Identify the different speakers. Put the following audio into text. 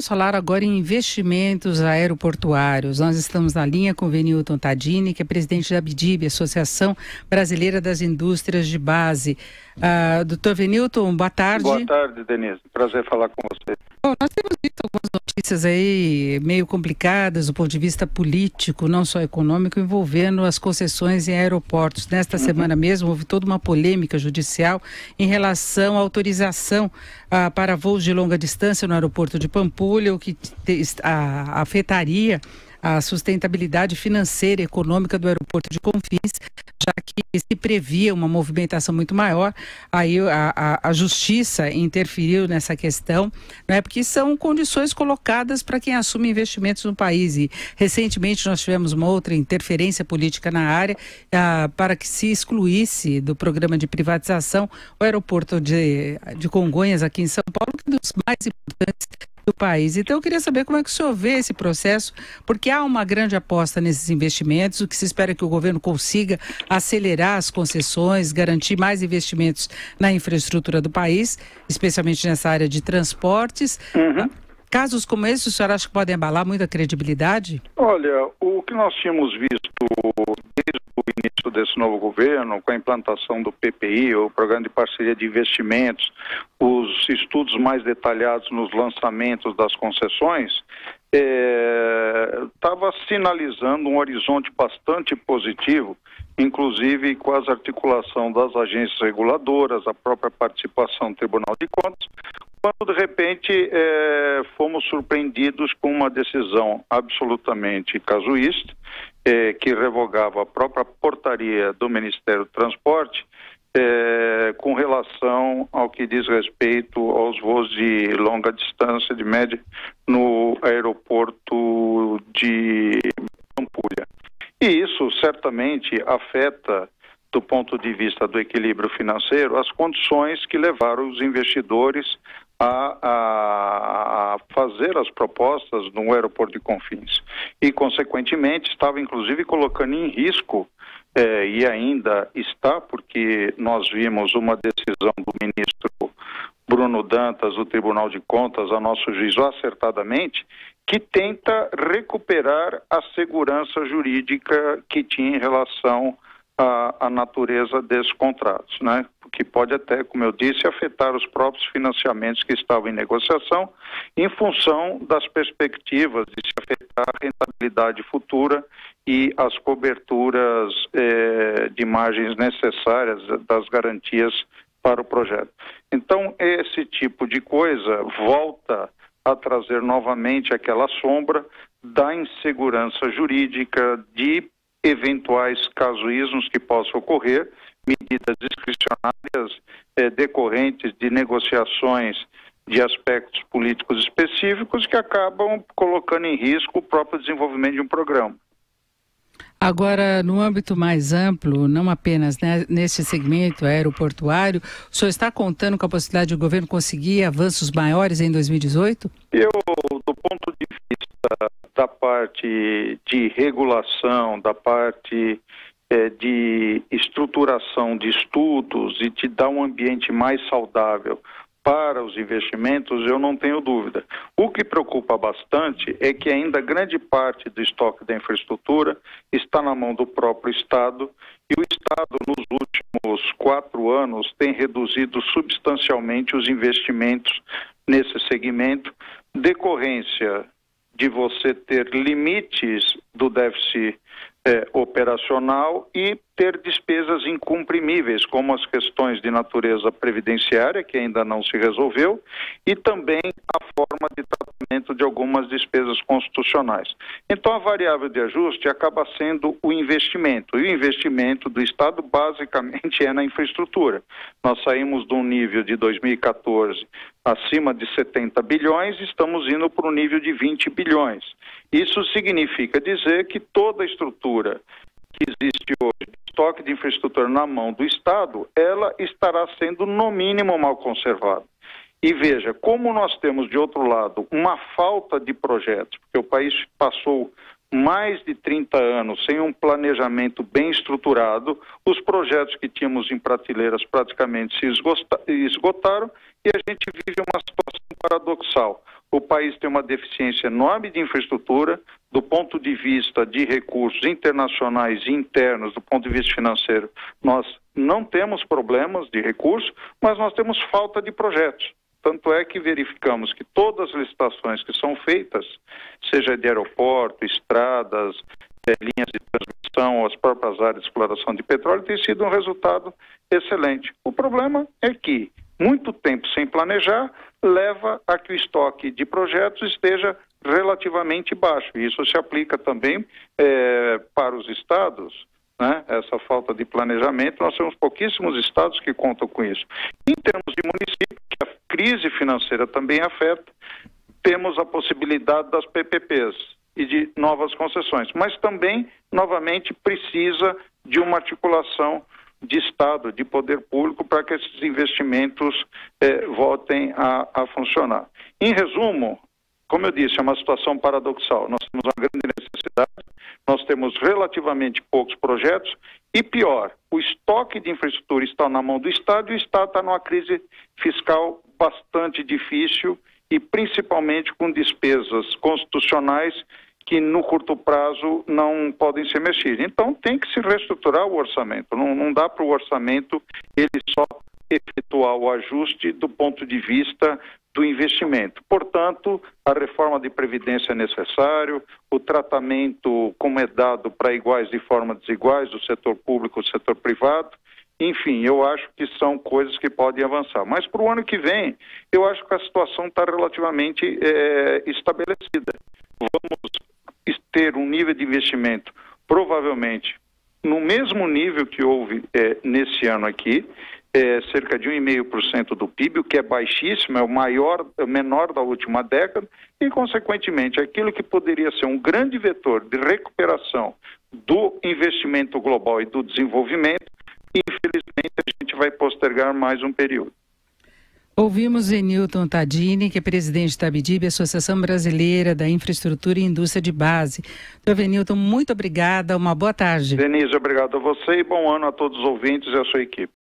Speaker 1: Vamos falar agora em investimentos aeroportuários. Nós estamos na linha com o Venilton Tadini, que é presidente da ABDIB, Associação Brasileira das Indústrias de Base. Doutor Venilton, boa tarde.
Speaker 2: Boa tarde, Denise. Prazer falar com você.
Speaker 1: Bom, nós temos visto algumas notícias aí meio complicadas do ponto de vista político, não só econômico, envolvendo as concessões em aeroportos. Nesta semana mesmo houve toda uma polêmica judicial em relação à autorização para voos de longa distância no aeroporto de Pampulha, o que afetaria a sustentabilidade financeira e econômica do aeroporto de Confins, já que se previa uma movimentação muito maior. Aí a justiça interferiu nessa questão, né, porque são condições colocadas para quem assume investimentos no país. E recentemente nós tivemos uma outra interferência política na área para que se excluísse do programa de privatização o aeroporto de Congonhas, aqui em São Paulo, que é um dos mais importantes do país. Então eu queria saber como é que o senhor vê esse processo, porque há uma grande aposta nesses investimentos, o que se espera é que o governo consiga acelerar as concessões, garantir mais investimentos na infraestrutura do país, especialmente nessa área de transportes. Casos como esse, o senhor acha que podem abalar muito a credibilidade?
Speaker 2: Olha, o que nós tínhamos visto desde o início desse novo governo, com a implantação do PPI, o Programa de Parceria de Investimentos, os estudos mais detalhados nos lançamentos das concessões, estava sinalizando um horizonte bastante positivo, inclusive com a articulação das agências reguladoras, a própria participação do Tribunal de Contas, quando de repente fomos surpreendidos com uma decisão absolutamente casuísta, que revogava a própria portaria do Ministério do Transporte, com relação ao que diz respeito aos voos de longa distância, de média, no aeroporto de Pampulha. E isso certamente afeta, do ponto de vista do equilíbrio financeiro, as condições que levaram os investidores a fazer as propostas no aeroporto de Confins. E, consequentemente, estava inclusive colocando em risco, e ainda está, porque nós vimos uma decisão do ministro Bruno Dantas, do Tribunal de Contas, a nosso juízo acertadamente, que tenta recuperar a segurança jurídica que tinha em relação à natureza desses contratos, né? Que pode até, como eu disse, afetar os próprios financiamentos que estavam em negociação, em função das perspectivas de se afetar a rentabilidade futura e as coberturas de margens necessárias das garantias para o projeto. Então, esse tipo de coisa volta a trazer novamente aquela sombra da insegurança jurídica, de eventuais casuísmos que possam ocorrer, medidas discricionárias decorrentes de negociações de aspectos políticos específicos que acabam colocando em risco o próprio desenvolvimento de um programa.
Speaker 1: Agora, no âmbito mais amplo, não apenas neste segmento aeroportuário, o senhor está contando com a possibilidade do governo conseguir avanços maiores em 2018?
Speaker 2: Do ponto de vista da parte de regulação, da parte de estruturação de estudos e de dar um ambiente mais saudável para os investimentos, eu não tenho dúvida. O que preocupa bastante é que ainda grande parte do estoque da infraestrutura está na mão do próprio Estado, e o Estado, nos últimos 4 anos, tem reduzido substancialmente os investimentos nesse segmento, decorrência de você ter limites do déficit operacional e ter despesas incumprimíveis, como as questões de natureza previdenciária, que ainda não se resolveu, e também a forma de tratamento de algumas despesas constitucionais. Então, a variável de ajuste acaba sendo o investimento, e o investimento do Estado basicamente é na infraestrutura. Nós saímos de um nível de 2014 acima de 70 bilhões, estamos indo para um nível de 20 bilhões. Isso significa dizer que toda a estrutura que existe hoje, estoque de infraestrutura na mão do Estado, ela estará sendo, no mínimo, mal conservada. E veja, como nós temos, de outro lado, uma falta de projetos, porque o país passou mais de 30 anos sem um planejamento bem estruturado, os projetos que tínhamos em prateleiras praticamente se esgotaram, e a gente vive uma situação paradoxal. O país tem uma deficiência enorme de infraestrutura, do ponto de vista de recursos internacionais e internos, do ponto de vista financeiro. Nós não temos problemas de recursos, mas nós temos falta de projetos. Tanto é que verificamos que todas as licitações que são feitas, seja de aeroporto, estradas, linhas de transmissão, as próprias áreas de exploração de petróleo, tem sido um resultado excelente. O problema é que muito tempo sem planejar leva a que o estoque de projetos esteja relativamente baixo. Isso se aplica também para os estados, né? Essa falta de planejamento, nós temos pouquíssimos estados que contam com isso. Em termos de município, que a crise financeira também afeta, temos a possibilidade das PPPs e de novas concessões, mas também, novamente, precisa de uma articulação de Estado, de poder público, para que esses investimentos voltem a funcionar. Em resumo, como eu disse, é uma situação paradoxal. Nós temos uma grande necessidade, nós temos relativamente poucos projetos e, pior, o estoque de infraestrutura está na mão do Estado e o Estado está numa crise fiscal bastante difícil e principalmente com despesas constitucionais que no curto prazo não podem ser mexidas. Então tem que se reestruturar o orçamento. Não dá para o orçamento ele só efetuar o ajuste do ponto de vista do investimento. Portanto, a reforma de previdência é necessário, o tratamento como é dado para iguais de forma desiguais, do setor público e do setor privado. Enfim, eu acho que são coisas que podem avançar. Mas para o ano que vem, eu acho que a situação está relativamente estabelecida. Vamos ter um nível de investimento, provavelmente, no mesmo nível que houve nesse ano aqui, cerca de 1,5% do PIB, o que é baixíssimo, é o menor da última década, e, consequentemente, aquilo que poderia ser um grande vetor de recuperação do investimento global e do desenvolvimento, infelizmente, a gente vai postergar mais um período.
Speaker 1: Ouvimos Zenilton Tadini, que é presidente da ABDIB, Associação Brasileira da Infraestrutura e Indústria de Base. Doutor Zenilton, muito obrigada, uma boa tarde.
Speaker 2: Denise, obrigado a você e bom ano a todos os ouvintes e a sua equipe.